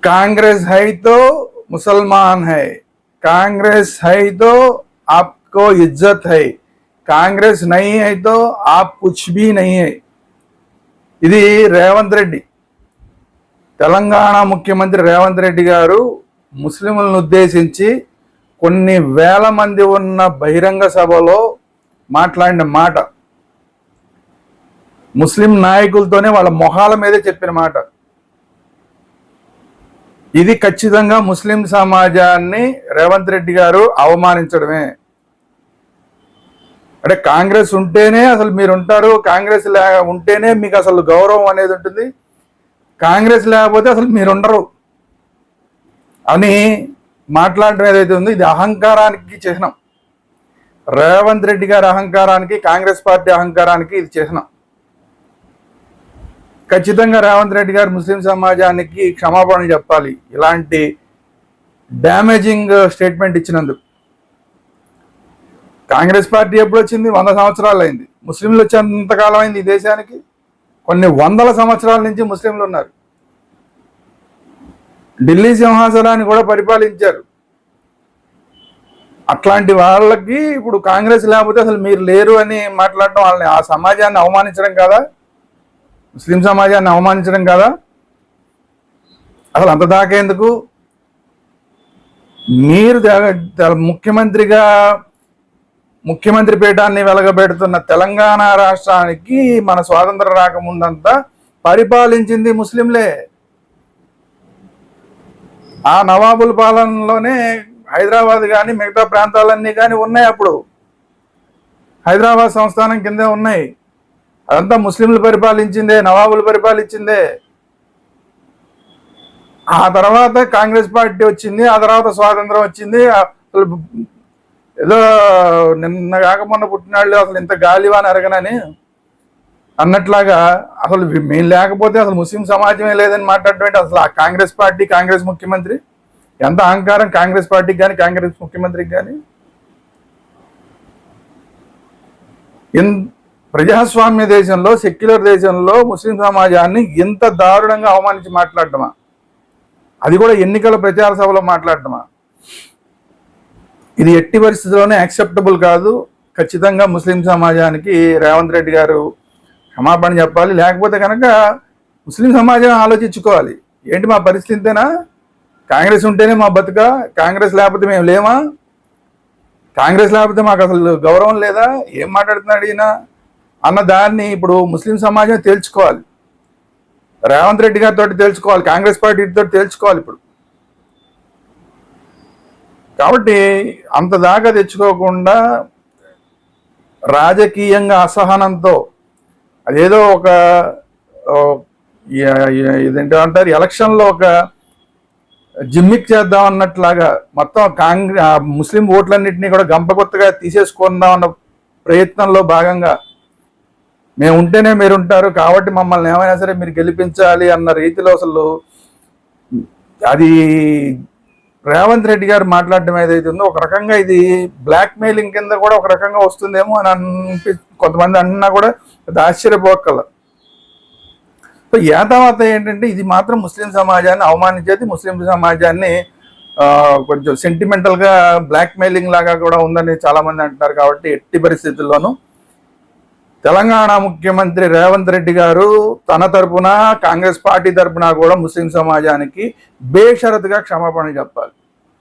कांग्रेस है तो मुसलमान है, कांग्रेस है तो आपको इज्जत है, कांग्रेस नहीं है तो आप कुछ भी नहीं है। ఇది రేవంత్ రెడ్డి, తెలంగాణ ముఖ్యమంత్రి రేవంత్ రెడ్డి గారు ముస్లింలను ఉద్దేశించి కొన్ని వేల మంది ఉన్న బహిరంగ సభలో మాట్లాడిన మాట, ముస్లిం నాయకులతోనే వాళ్ళ మొహాల మీదే చెప్పిన మాట. ఇది ఖచ్చితంగా ముస్లిం సమాజాన్ని రేవంత్ రెడ్డి గారు అవమానించడమే. అంటే కాంగ్రెస్ ఉంటేనే అసలు మీరు ఉంటారు, కాంగ్రెస్ ఉంటేనే మీకు అసలు గౌరవం అనేది ఉంటుంది, కాంగ్రెస్ లేకపోతే అసలు మీరు ఉండరు అని మాట్లాడడం ఏదైతే ఉందో ఇది అహంకారానికి చిహ్నం. రేవంత్ రెడ్డి గారి అహంకారానికి, కాంగ్రెస్ పార్టీ అహంకారానికి ఇది చిహ్నం. ఖచ్చితంగా రేవంత్ రెడ్డి గారు ముస్లిం సమాజానికి క్షమాపణలు చెప్పాలి ఇలాంటి డ్యామేజింగ్ స్టేట్మెంట్ ఇచ్చినందుకు. కాంగ్రెస్ పార్టీ ఎప్పుడు వచ్చింది? 100 సంవత్సరాలు అయింది. ముస్లింలు వచ్చేంతకాలం అయింది ఈ దేశానికి? కొన్ని వందల సంవత్సరాల నుంచి ముస్లింలు ఉన్నారు. ఢిల్లీ సింహాసనాన్ని కూడా పరిపాలించారు. అట్లాంటి వాళ్ళకి ఇప్పుడు కాంగ్రెస్ లేకపోతే అసలు మీరు లేరు అని మాట్లాడడం వాళ్ళని, ఆ సమాజాన్ని అవమానించడం కాదా? ముస్లిం సమాజాన్ని అవమానించడం కాదా? అసలు అంత దాకా ఎందుకు? మీరు ముఖ్యమంత్రి పీఠాన్ని వెలగబెడుతున్న తెలంగాణ రాష్ట్రానికి మన స్వాతంత్రం రాకముందంతా పరిపాలించింది ముస్లింలే. ఆ నవాబుల పాలనలోనే హైదరాబాద్ కానీ మిగతా ప్రాంతాలన్నీ కానీ ఉన్నాయి. అప్పుడు హైదరాబాద్ సంస్థానం కిందే ఉన్నాయి. అదంతా ముస్లింలు పరిపాలించిందే, నవాబులు పరిపాలించిందే. ఆ తర్వాత కాంగ్రెస్ పార్టీ వచ్చింది, ఆ తర్వాత స్వాతంత్రం వచ్చింది. అసలు ఏదో నిన్న కాకమొన్న పుట్టినాళ్ళు అసలు ఇంత గాలివాన ఎరగనని అన్నట్లాగా అసలు మేము లేకపోతే అసలు ముస్లిం సమాజమే లేదని మాట్లాడటం. అసలు ఆ కాంగ్రెస్ పార్టీ, కాంగ్రెస్ ముఖ్యమంత్రి ఎంత అహంకారం కాంగ్రెస్ పార్టీకి కానీ కాంగ్రెస్ ముఖ్యమంత్రికి కానీ. ప్రజాస్వామ్య దేశంలో, సెక్యులర్ దేశంలో ముస్లిం సమాజాన్ని ఇంత దారుణంగా అవమానించి మాట్లాడటమా? అది కూడా ఎన్నికల ప్రచార సభలో మాట్లాడటమా? ఇది ఎట్టి పరిస్థితుల్లోనే యాక్సెప్టబుల్ కాదు. ఖచ్చితంగా ముస్లిం సమాజానికి రేవంత్ రెడ్డి గారు క్షమాపణ చెప్పాలి. లేకపోతే కనుక ముస్లిం సమాజం ఆలోచించుకోవాలి, ఏంటి మా పరిస్థితి ఇంతేనా? కాంగ్రెస్ ఉంటేనే మా బతుక, కాంగ్రెస్ లేకపోతే మేము లేమా? కాంగ్రెస్ లేకపోతే మాకు అసలు గౌరవం లేదా? ఏం మాట్లాడుతున్నాడు ఈయన అన్న దాన్ని ఇప్పుడు ముస్లిం సమాజం తేల్చుకోవాలి. రేవంత్ రెడ్డి గారితో తేల్చుకోవాలి, కాంగ్రెస్ పార్టీతో తేల్చుకోవాలి ఇప్పుడు. కాబట్టి అంత దాకా తెచ్చుకోకుండా రాజకీయంగా అసహనంతో అదేదో ఒక ఇదేంటో అంటారు, ఎలక్షన్లో ఒక జిమ్మిక్ చేద్దాం అన్నట్లాగా మొత్తం ముస్లిం ఓట్లన్నింటినీ కూడా గంపకొత్తగా తీసేసుకుందాం అన్న ప్రయత్నంలో భాగంగా మేము ఉంటేనే మీరు ఉంటారు కాబట్టి మమ్మల్ని ఏమైనా సరే మీరు గెలిపించాలి అన్న రీతిలో అసలు అది రేవంత్ రెడ్డి గారు మాట్లాడడం ఏదైతే ఉందో ఒక రకంగా ఇది బ్లాక్ మెయిలింగ్ కింద కూడా ఒక రకంగా వస్తుందేమో అని కొంతమంది అన్నా కూడా అది ఆశ్చర్యపోకల. సో తర్వాత ఏంటంటే ఇది మాత్రం ముస్లిం సమాజాన్ని అవమానించేది, ముస్లిం సమాజాన్ని కొంచెం సెంటిమెంటల్గా బ్లాక్ మెయిలింగ్ లాగా కూడా ఉందని చాలామంది అంటున్నారు. కాబట్టి ఎట్టి పరిస్థితుల్లోనూ తెలంగాణ ముఖ్యమంత్రి రేవంత్ రెడ్డి గారు తన తరపున, కాంగ్రెస్ పార్టీ తరపున కూడా ముస్లిం సమాజానికి బేషరతుగా క్షమాపణ చెప్పాలి.